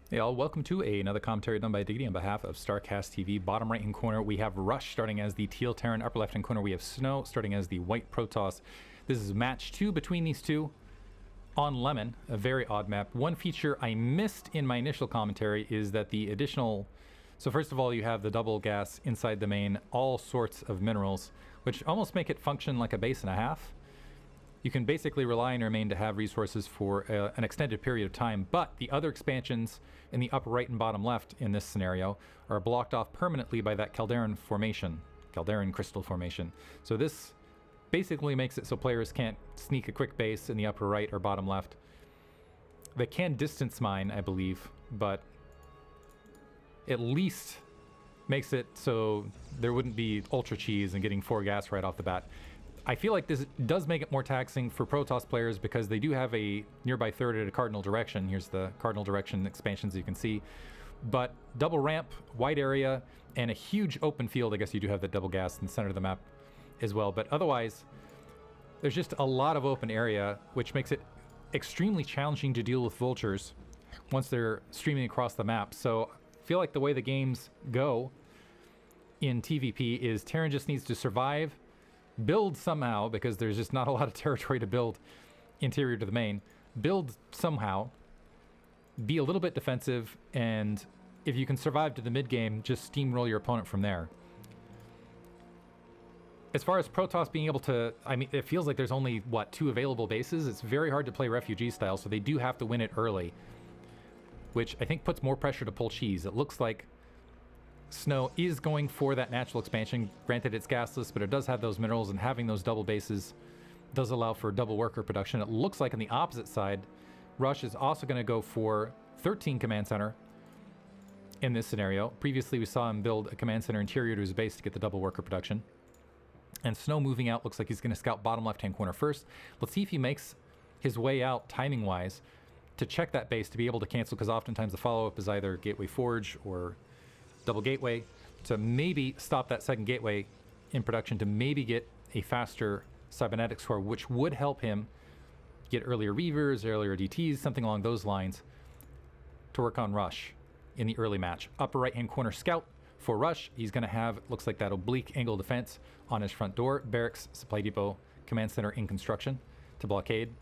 Hey all, welcome to another commentary done by Diggity on behalf of StarCast TV. Bottom right hand corner we have Rush starting as the Teal Terran. Upper left hand corner we have Snow starting as the White Protoss. This is match 2 between these two on Lemon, a very odd map. One feature I missed in my initial commentary is that the additional... So first of all, you have the double gas inside the main, all sorts of minerals, which almost make it function like a base and a half. You can basically rely on your main to have resources for an extended period of time, but the other expansions in the upper right and bottom left in this scenario are blocked off permanently by that Calderon crystal formation. So this basically makes it so players can't sneak a quick base in the upper right or bottom left. They can distance mine, I believe, but at least makes it so there wouldn't be ultra cheese and getting 4 gas right off the bat. I feel like this does make it more taxing for Protoss players because they do have a nearby third at a cardinal direction. Here's the cardinal direction expansions you can see. But double ramp, wide area, and a huge open field. I guess you do have the double gas in the center of the map as well. But otherwise, there's just a lot of open area, which makes it extremely challenging to deal with vultures once they're streaming across the map. So I feel like the way the games go in TVP is Terran just needs to survive, build somehow, because there's just not a lot of territory to build interior to the main. Build somehow, be a little bit defensive, and if you can survive to the mid game, just steamroll your opponent from there. As far as Protoss being able to, I mean, it feels like there's only, what, 2 available bases? It's very hard to play refugee style, so they do have to win it early, which I think puts more pressure to pull cheese. It looks like Snow is going for that natural expansion. Granted, it's gasless, but it does have those minerals, and having those double bases does allow for double worker production. It looks like on the opposite side, Rush is also going to go for 13 command center in this scenario. Previously, we saw him build a command center interior to his base to get the double worker production. And Snow moving out looks like he's going to scout bottom left-hand corner first. Let's see if he makes his way out timing-wise to check that base to be able to cancel, because oftentimes the follow-up is either Gateway Forge or double gateway, to maybe stop that second gateway in production, to maybe get a faster cybernetics score, which would help him get earlier Reavers, earlier DTs, something along those lines, to work on Rush in the early match. Upper right-hand corner scout for Rush. He's going to have, looks like that oblique angle defense on his front door. Barracks, supply depot, command center in construction to blockade.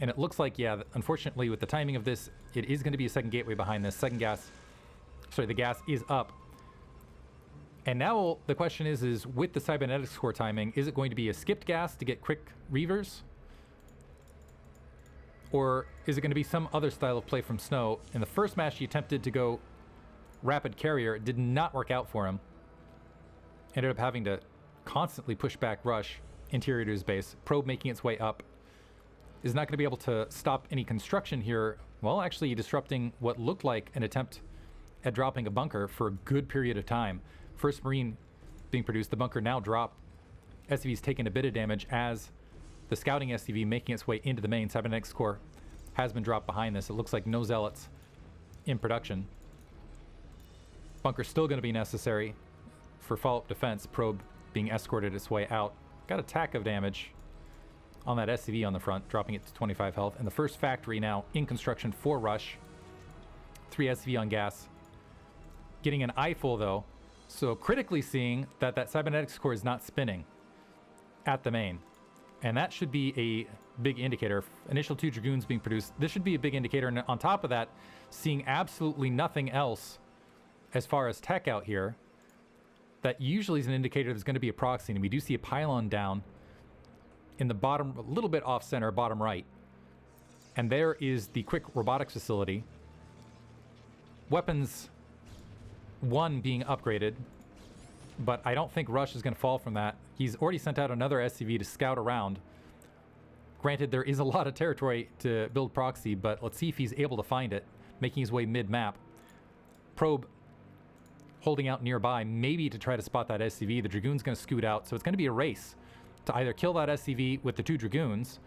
And it looks like, yeah, unfortunately with the timing of this, it is going to be a second gateway behind this. The gas is up. And now the question is with the cybernetics core timing, is it going to be a skipped gas to get quick Reavers? Or is it going to be some other style of play from Snow? In the first match, he attempted to go rapid carrier. It did not work out for him. Ended up having to constantly push back Rush interior to his base. Probe making its way up. Is not going to be able to stop any construction here. Well, actually disrupting what looked like an attempt at dropping a bunker for a good period of time. First Marine being produced, the bunker now dropped. SCV's taken a bit of damage as the scouting SCV making its way into the main. Cybernetics core has been dropped behind this. It looks like no zealots in production. Bunker's still going to be necessary for follow-up defense. Probe being escorted its way out. Got a tack of damage on that SCV on the front, dropping it to 25 health. And the first factory now in construction for Rush. 3 SCV on gas. Getting an eyeful though. So critically seeing that that cybernetics core is not spinning at the main. And that should be a big indicator. Initial 2 Dragoons being produced. This should be a big indicator. And on top of that, seeing absolutely nothing else as far as tech out here, that usually is an indicator there's going to be a proxy. And we do see a pylon down in the bottom, a little bit off center, bottom right. And there is the quick robotics facility. Weapons 1 being upgraded, but I don't think Rush is going to fall from that. He's already sent out another SCV to scout around. Granted, there is a lot of territory to build proxy, but let's see if he's able to find it, making his way mid-map. Probe holding out nearby, maybe to try to spot that SCV. The Dragoon's going to scoot out, so it's going to be a race to either kill that SCV with the 2 Dragoons,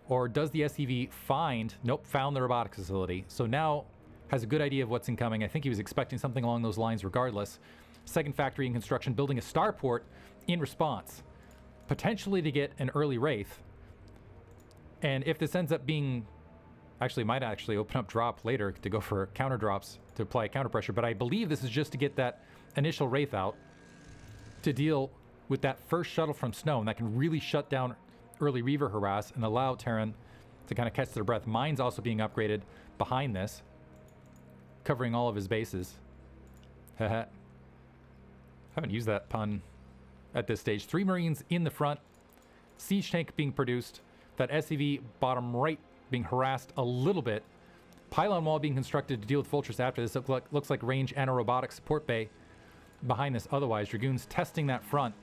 or does the SCV find... Nope, found the robotics facility. So now has a good idea of what's incoming. I think he was expecting something along those lines regardless. Second factory in construction, building a starport in response, potentially to get an early Wraith. And if this ends up being Actually, might actually open up drop later to go for counter drops to apply counter pressure. But I believe this is just to get that initial Wraith out to deal with that first shuttle from Snow, and that can really shut down early Reaver harass and allow Terran to kind of catch their breath. Mine's also being upgraded behind this, covering all of his bases. Haha. Haven't used that pun at this stage. 3 Marines in the front. Siege tank being produced. That SCV bottom right being harassed a little bit. Pylon wall being constructed to deal with vultures after this. It looks like range and a robotic support bay behind this. Otherwise, Dragoons testing that front.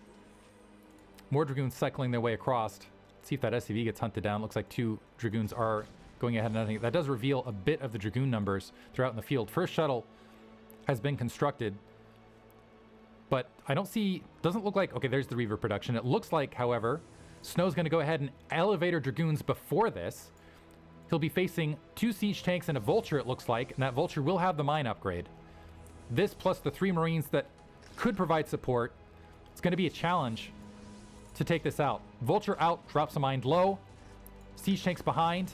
More Dragoons cycling their way across. See if that SCV gets hunted down. Looks like 2 Dragoons are going ahead and hunting. That does reveal a bit of the Dragoon numbers throughout in the field. First shuttle has been constructed, but I don't see, doesn't look like, okay, there's the Reaver production. It looks like, however, Snow's going to go ahead and elevator Dragoons before this. He'll be facing 2 siege tanks and a vulture, it looks like, and that vulture will have the mine upgrade. This plus the 3 Marines that could provide support. It's going to be a challenge to take this out. Vulture out, drops a mine low. Siege tanks behind.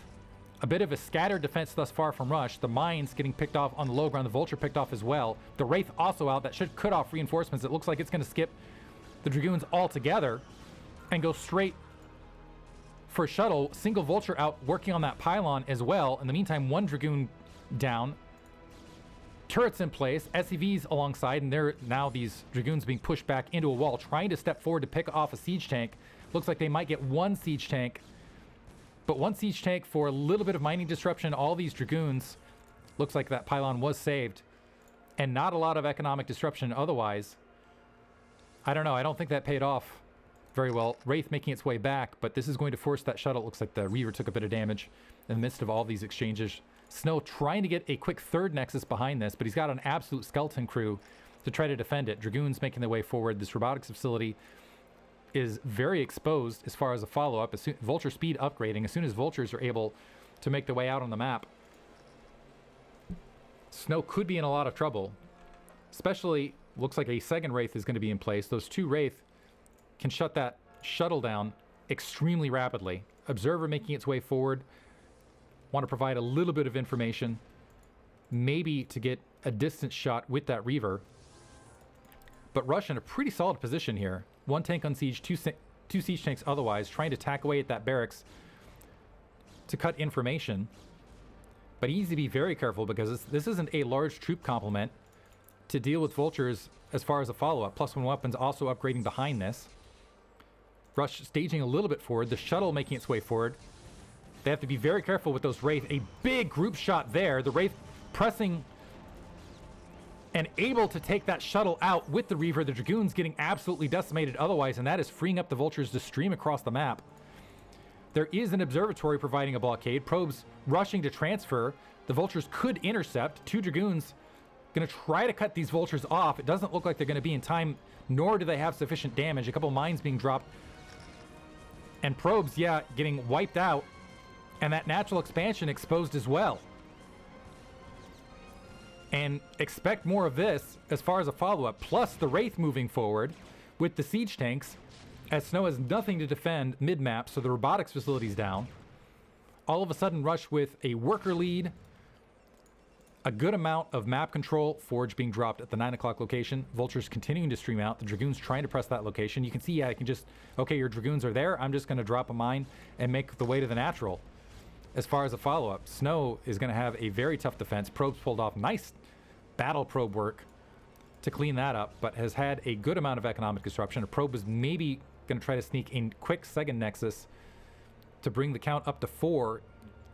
A bit of a scattered defense thus far from Rush. The mines getting picked off on the low ground. The Vulture picked off as well. The Wraith also out. That should cut off reinforcements. It looks like it's going to skip the Dragoons altogether and go straight for a shuttle. Single Vulture out working on that pylon as well. In the meantime, 1 Dragoon down. Turrets in place. SCVs alongside. And they're now these Dragoons being pushed back into a wall, trying to step forward to pick off a siege tank. Looks like they might get 1 siege tank. But 1 siege tank for a little bit of mining disruption. All these Dragoons, looks like that pylon was saved. And not a lot of economic disruption otherwise. I don't know. I don't think that paid off very well. Wraith making its way back, but this is going to force that shuttle. Looks like the Reaver took a bit of damage in the midst of all these exchanges. Snow trying to get a quick 3rd Nexus behind this, but he's got an absolute skeleton crew to try to defend it. Dragoons making their way forward. This robotics facility is very exposed as far as a follow-up. Vulture speed upgrading. As soon as Vultures are able to make their way out on the map, Snow could be in a lot of trouble. Especially, looks like a 2nd Wraith is going to be in place. Those 2 Wraith can shut that shuttle down extremely rapidly. Observer making its way forward. Want to provide a little bit of information. Maybe to get a distance shot with that Reaver. But Rush in a pretty solid position here. 1 tank on siege, 2 siege tanks otherwise, trying to tack away at that barracks to cut information. But he needs to be very careful because this isn't a large troop complement to deal with Vultures as far as a follow-up. +1 weapons also upgrading behind this. Rush staging a little bit forward. The shuttle making its way forward. They have to be very careful with those Wraith. A big group shot there. The Wraith pressing and able to take that shuttle out with the Reaver. The Dragoons getting absolutely decimated otherwise, and that is freeing up the Vultures to stream across the map. There is an observatory providing a blockade. Probes rushing to transfer. The Vultures could intercept. 2 Dragoons going to try to cut these Vultures off. It doesn't look like they're going to be in time, nor do they have sufficient damage. A couple mines being dropped. And probes, yeah, getting wiped out. And that natural expansion exposed as well. And expect more of this as far as a follow-up. Plus the Wraith moving forward with the siege tanks, as Snow has nothing to defend mid-map, so the robotics facility's down. All of a sudden, Rush with a worker lead. A good amount of map control. Forge being dropped at the 9 o'clock location. Vultures continuing to stream out. The Dragoons trying to press that location. You can see, yeah, I can just, okay, your Dragoons are there. I'm just going to drop a mine and make the way to the natural. As far as a follow-up, Snow is going to have a very tough defense. Probes pulled off nice battle probe work to clean that up, but has had a good amount of economic disruption. A probe is maybe going to try to sneak in quick 2nd Nexus to bring the count up to 4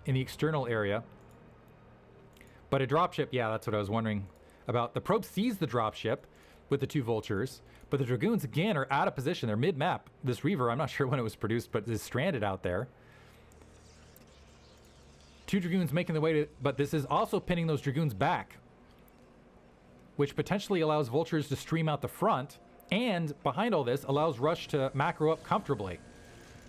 in the external area. But a dropship, yeah, that's what I was wondering about. The probe sees the dropship with the 2 Vultures, but the Dragoons, again, are out of position. They're mid-map. This Reaver, I'm not sure when it was produced, but is stranded out there. 2 Dragoons making their way to, but this is also pinning those Dragoons back, which potentially allows Vultures to stream out the front, and behind all this allows Rush to macro up comfortably.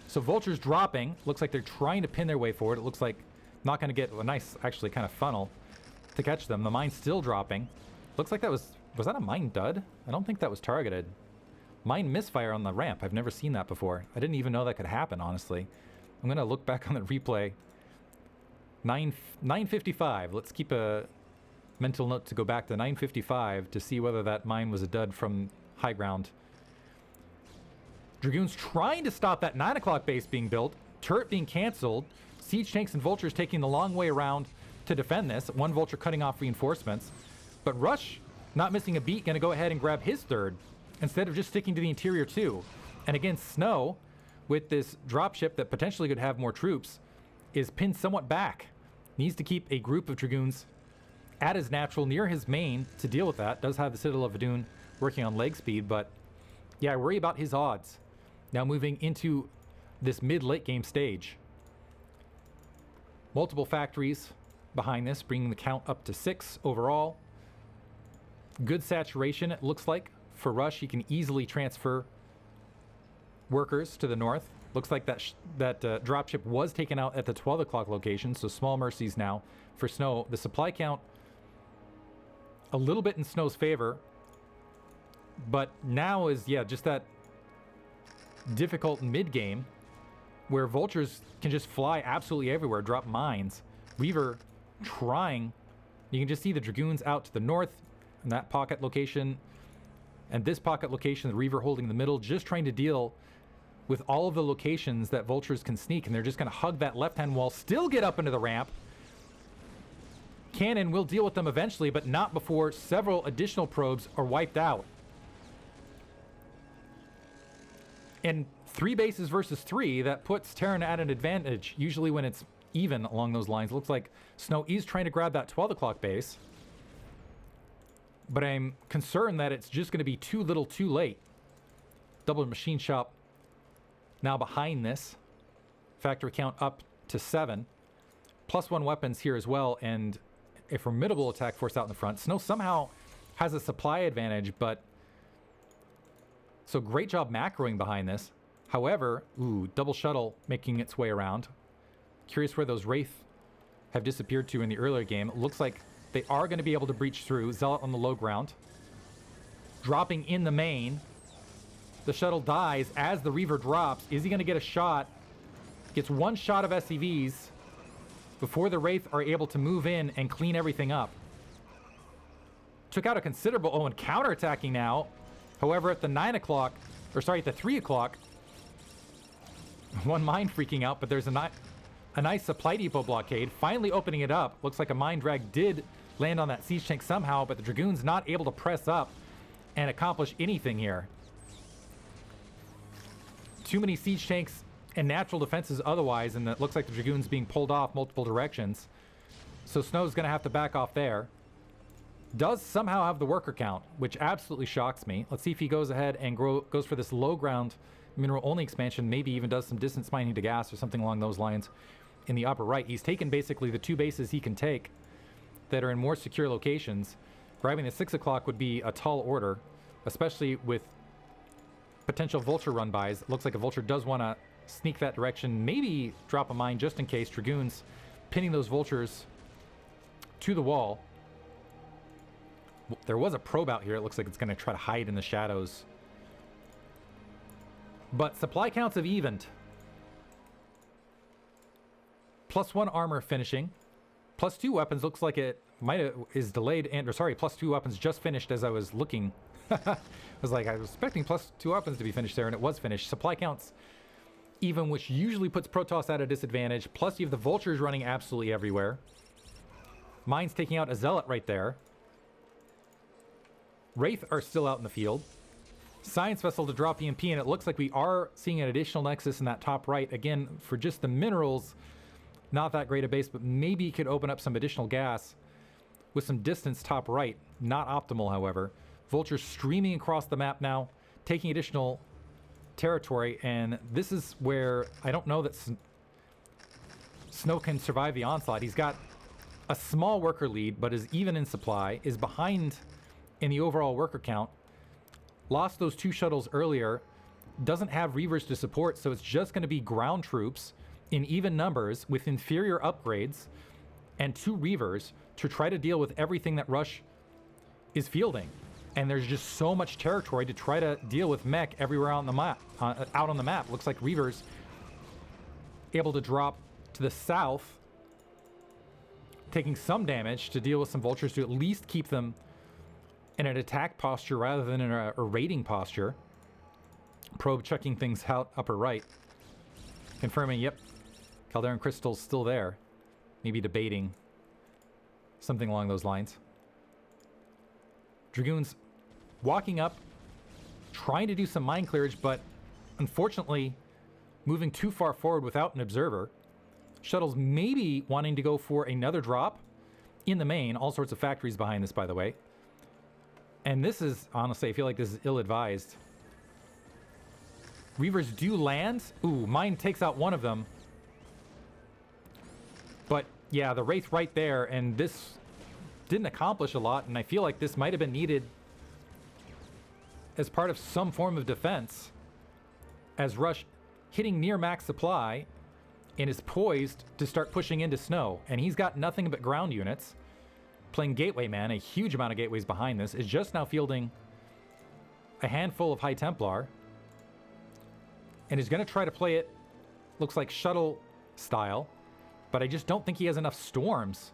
So Vultures dropping. Looks like they're trying to pin their way forward. It looks like not going to get a nice, actually, kind of funnel to catch them. The mine's still dropping. Looks like that was that a mine dud? I don't think that was targeted. Mine misfire on the ramp. I've never seen that before. I didn't even know that could happen, honestly. I'm going to look back on the replay 955. Let's keep a mental note to go back to 955 to see whether that mine was a dud from high ground. Dragoons trying to stop that 9 o'clock base being built. Turret being canceled. Siege tanks and vultures taking the long way around to defend this. One vulture cutting off reinforcements. But Rush, not missing a beat, going to go ahead and grab his third instead of just sticking to the interior too. And again, Snow, with this dropship that potentially could have more troops, is pinned somewhat back. Needs to keep a group of Dragoons at his natural near his main to deal with that. Does have the Citadel of Vadun working on leg speed, but yeah, I worry about his odds. Now moving into this mid-late game stage. Multiple factories behind this, bringing the count up to 6 overall. Good saturation, it looks like. For Rush, he can easily transfer workers to the north. Looks like that dropship was taken out at the 12 o'clock location, so small mercies now for Snow. The supply count a little bit in Snow's favor, but now is, yeah, just that difficult mid-game where vultures can just fly absolutely everywhere, drop mines. Reaver trying. You can just see the Dragoons out to the north in that pocket location, and this pocket location, the Reaver holding the middle, just trying to deal with all of the locations that vultures can sneak, and they're just going to hug that left-hand wall, still get up into the ramp. Cannon will deal with them eventually, but not before several additional probes are wiped out. And 3 bases versus 3, that puts Terran at an advantage, usually when it's even along those lines. It looks like Snow is trying to grab that 12 o'clock base, but I'm concerned that it's just going to be too little too late. Double machine shop now behind this. Factory count up to 7. +1 weapons here as well, and a formidable attack force out in the front. Snow somehow has a supply advantage, but so great job macroing behind this. However, double shuttle making its way around. Curious where those Wraith have disappeared to in the earlier game. It looks like they are going to be able to breach through. Zealot on the low ground. Dropping in the main. The shuttle dies as the Reaver drops. Is he going to get a shot? Gets one shot of SCVs before the Wraith are able to move in and clean everything up. Took out a considerable... and counterattacking now. However, at the 9 o'clock... at the 3 o'clock... one mine freaking out, but there's a nice supply depot blockade. Finally opening it up. Looks like a mine drag did land on that siege tank somehow, but the Dragoons not able to press up and accomplish anything here. Too many siege tanks and natural defenses otherwise, and it looks like the Dragoons being pulled off multiple directions. So Snow's going to have to back off there. Does somehow have the worker count, which absolutely shocks me. Let's see if he goes ahead and goes for this low ground mineral only expansion, maybe even does some distance mining to gas or something along those lines in the upper right. He's taken basically the 2 bases he can take that are in more secure locations. Grabbing the 6 o'clock would be a tall order, especially with potential vulture run-bys. It looks like a vulture does want to sneak that direction, maybe drop a mine just in case. Dragoons pinning those vultures to the wall. There was a probe out here. It looks like it's going to try to hide in the shadows. But supply counts have evened. +1 armor finishing. +2 weapons looks like it is delayed +2 weapons just finished as I was looking. I was expecting +2 weapons to be finished there, and it was finished. Supply counts even, which usually puts Protoss at a disadvantage. Plus you have the vultures running absolutely everywhere. Mines taking out a zealot right there. Wraith are still out in the field. Science vessel to drop EMP, and it looks like we are seeing an additional nexus in that top right. Again, for just the minerals, not that great a base, but maybe could open up some additional gas with some distance top right. Not optimal, however. Vultures streaming across the map now, taking additional territory, and this is where I don't know that Snow can survive the onslaught. He's got a small worker lead, but is even in supply, is behind in the overall worker count. Lost those 2 shuttles earlier, doesn't have Reavers to support, so it's just going to be ground troops in even numbers with inferior upgrades and 2 Reavers to try to deal with everything that Rush is fielding. And there's just so much territory to try to deal with mech everywhere on the map. Out on the map, looks like Reavers able to drop to the south taking some damage to deal with some vultures to at least keep them in an attack posture rather than in a raiding posture. Probe checking things out upper right. Confirming, yep, Calderon Crystal's still there. Maybe debating something along those lines. Dragoons walking up, trying to do some mine clearage, but unfortunately moving too far forward without an observer. Shuttles maybe wanting to go for another drop in the main. All sorts of factories behind this, by the way. And this is, honestly, I feel like this is ill-advised. Reavers do land. Ooh, mine takes out one of them. But, yeah, the Wraith right there, and this didn't accomplish a lot, and I feel like this might have been needed as part of some form of defense, as Rush hitting near max supply and is poised to start pushing into snow. And he's got nothing but ground units. Playing Gateway Man, a huge amount of gateways behind this, is just now fielding a handful of High Templar. And is going to try to play it, looks like shuttle style. But I just don't think he has enough storms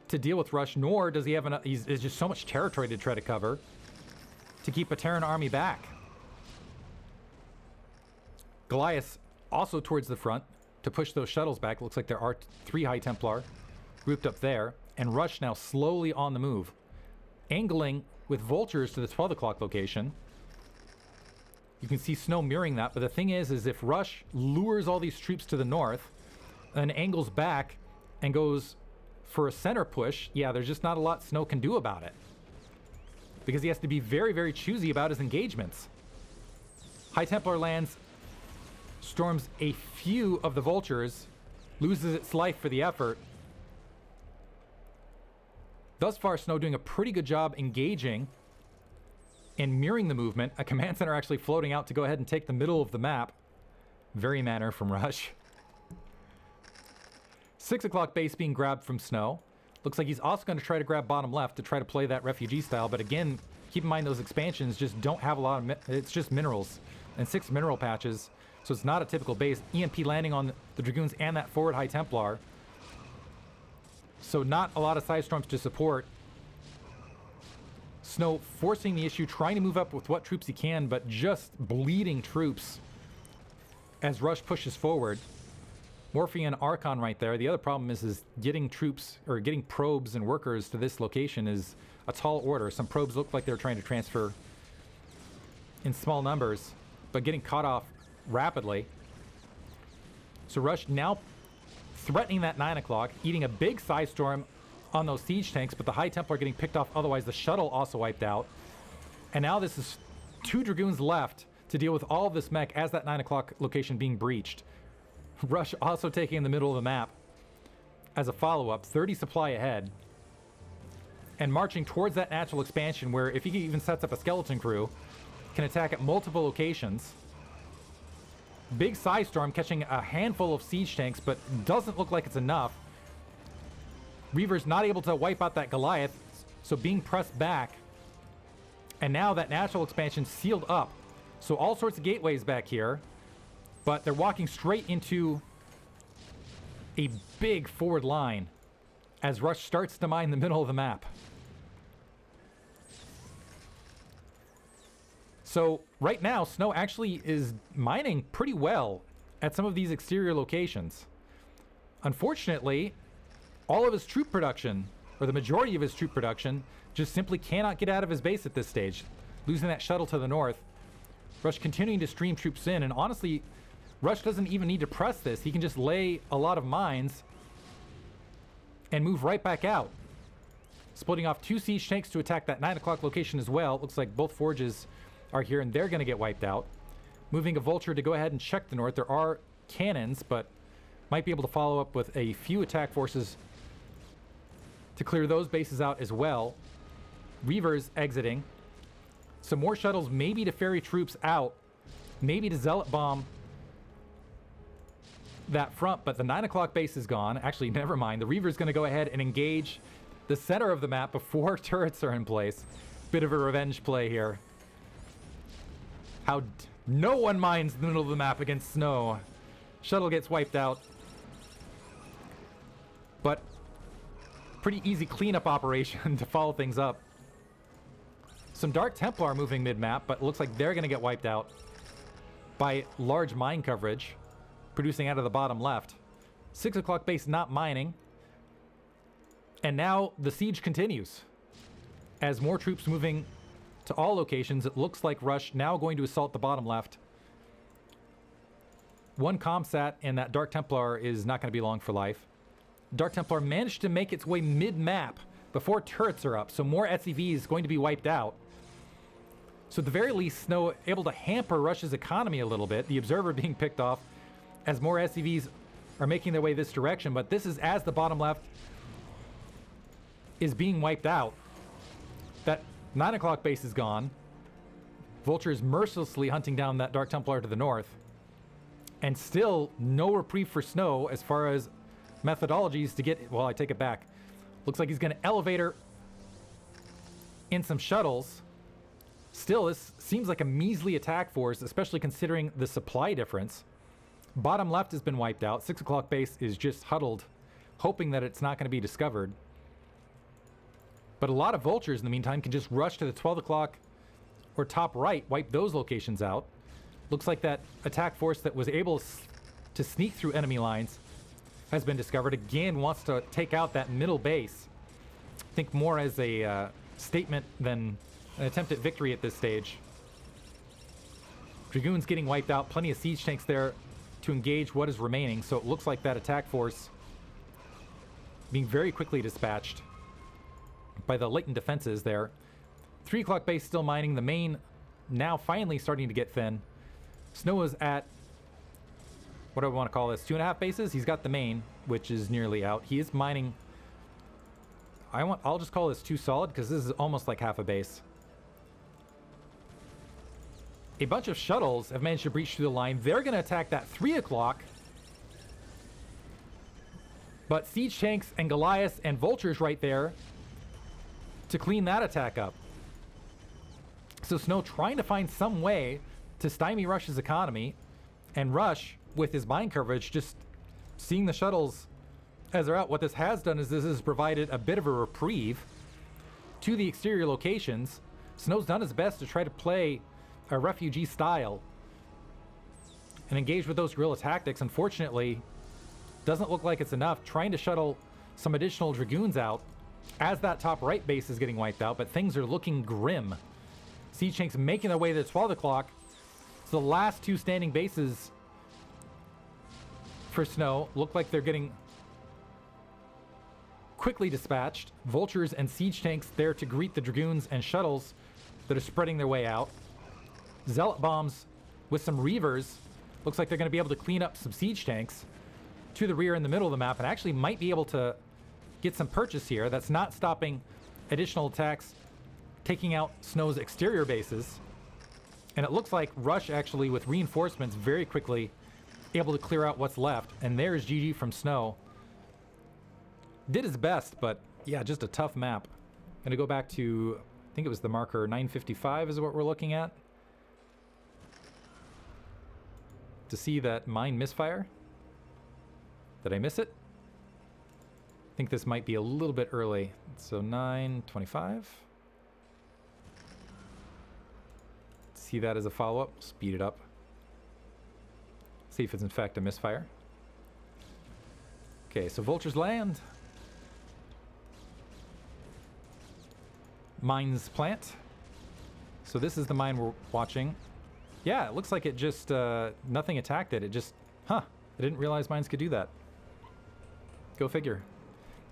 to deal with Rush, nor does he have enough. There's just so much territory to try to cover to keep a Terran army back. Goliath also towards the front to push those shuttles back. Looks like there are 3 High Templar grouped up there. And Rush now slowly on the move, angling with vultures to the 12 o'clock location. You can see Snow mirroring that, but the thing is if Rush lures all these troops to the north and angles back and goes for a center push, yeah, there's just not a lot Snow can do about it, because he has to be very, very choosy about his engagements. High Templar lands, storms a few of the vultures, loses its life for the effort. Thus far, Snow doing a pretty good job engaging and mirroring the movement. A command center actually floating out to go ahead and take the middle of the map. Very manner from Rush. 6 o'clock base being grabbed from Snow. Looks like he's also going to try to grab bottom left to try to play that refugee style. But again, keep in mind those expansions just don't have a lot of... It's just minerals and 6 mineral patches. So it's not a typical base. EMP landing on the Dragoons and that forward High Templar. So not a lot of side storms to support. Snow forcing the issue, trying to move up with what troops he can, but just bleeding troops as Rush pushes forward. Morphe and Archon right there. The other problem is getting troops or getting probes and workers to this location is a tall order. Some probes look like they're trying to transfer in small numbers, but getting caught off rapidly. So Rush now threatening that 9 o'clock, eating a big side storm on those siege tanks, but the High Templar getting picked off. Otherwise, the shuttle also wiped out. And now this is 2 Dragoons left to deal with all of this mech as that 9 o'clock location being breached. Rush also taking in the middle of the map as a follow-up, 30 supply ahead, and marching towards that natural expansion where if he even sets up a skeleton crew, can attack at multiple locations. Big side storm catching a handful of siege tanks, but doesn't look like it's enough. Reaver's not able to wipe out that Goliath, so being pressed back. And now that natural expansion sealed up. So all sorts of gateways back here, but they're walking straight into a big forward line as Rush starts to mine the middle of the map. So right now, Snow actually is mining pretty well at some of these exterior locations. Unfortunately, all of his troop production, or the majority of his troop production, just simply cannot get out of his base at this stage. Losing that shuttle to the north. Rush continuing to stream troops in, and honestly, Rush doesn't even need to press this. He can just lay a lot of mines and move right back out. Splitting off 2 siege tanks to attack that 9 o'clock location as well. Looks like both forges are here and they're going to get wiped out. Moving a vulture to go ahead and check the north. There are cannons, but might be able to follow up with a few attack forces to clear those bases out as well. Reavers exiting. Some more shuttles maybe to ferry troops out. Maybe to Zealot bomb that front, but the 9 o'clock base is gone. Actually, never mind. The Reaver's going to go ahead and engage the center of the map before turrets are in place. Bit of a revenge play here. How no one mines the middle of the map against Snow. Shuttle gets wiped out. But Pretty easy cleanup operation to follow things up. Some Dark Templar moving mid-map, but it looks like they're going to get wiped out by large mine coverage producing out of the bottom left. 6 o'clock base not mining. And now the siege continues. As more troops moving to all locations, it looks like Rush now going to assault the bottom left. One Comsat and that Dark Templar is not going to be long for life. Dark Templar managed to make its way mid-map before turrets are up, so more SCVs is going to be wiped out. So at the very least, Snow able to hamper Rush's economy a little bit, the Observer being picked off as more SCVs are making their way this direction, but this is as the bottom left is being wiped out. That 9 o'clock base is gone. Vulture is mercilessly hunting down that Dark Templar to the north. And still no reprieve for Snow as far as methodologies to get... Well, I take it back. Looks like he's going to elevator in some shuttles. Still, this seems like a measly attack force, especially considering the supply difference. Bottom left has been wiped out. 6 o'clock base is just huddled, hoping that it's not going to be discovered. But a lot of Vultures, in the meantime, can just rush to the 12 o'clock or top right, wipe those locations out. Looks like that attack force that was able to sneak through enemy lines has been discovered. Again, wants to take out that middle base. I think more as a statement than an attempt at victory at this stage. Dragoons getting wiped out. Plenty of siege tanks there to engage what is remaining. So it looks like that attack force being very quickly dispatched by the latent defenses there. 3 o'clock base still mining. The main now finally starting to get thin. Snow is at, what do I want to call this, 2.5 bases? He's got the main, which is nearly out. He is mining. I'll just call this 2 solid because this is almost like half a base. A bunch of shuttles have managed to breach through the line. They're going to attack that 3 o'clock. But siege tanks and Goliaths and Vultures right there to clean that attack up. So Snow trying to find some way to stymie Rush's economy, and Rush, with his mine coverage, just seeing the shuttles as they're out. What this has done is this has provided a bit of a reprieve to the exterior locations. Snow's done his best to try to play a refugee style and engage with those guerrilla tactics. Unfortunately, doesn't look like it's enough. Trying to shuttle some additional Dragoons out as that top right base is getting wiped out, but things are looking grim. Siege tanks making their way to the 12 o'clock. So the last 2 standing bases for Snow look like they're getting quickly dispatched. Vultures and siege tanks there to greet the Dragoons and shuttles that are spreading their way out. Zealot bombs with some Reavers. Looks like they're going to be able to clean up some siege tanks to the rear in the middle of the map and actually might be able to get some purchase here. That's not stopping additional attacks taking out Snow's exterior bases. And it looks like Rush actually with reinforcements very quickly able to clear out what's left. And there's GG from Snow. Did his best, but yeah, just a tough map. Gonna go back to, I think it was the marker 955 is what we're looking at. To see that mine misfire. Did I miss it? I think this might be a little bit early. So 925. See that as a follow-up. Speed it up. See if it's in fact a misfire. Okay, so Vultures land. Mines plant. So this is the mine we're watching. Yeah, it looks like it just, nothing attacked it. It just, I didn't realize mines could do that. Go figure.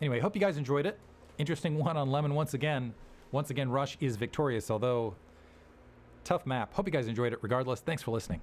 Anyway, hope you guys enjoyed it. Interesting one on Lemon once again. Once again, Rush is victorious, although tough map. Hope you guys enjoyed it regardless. Thanks for listening.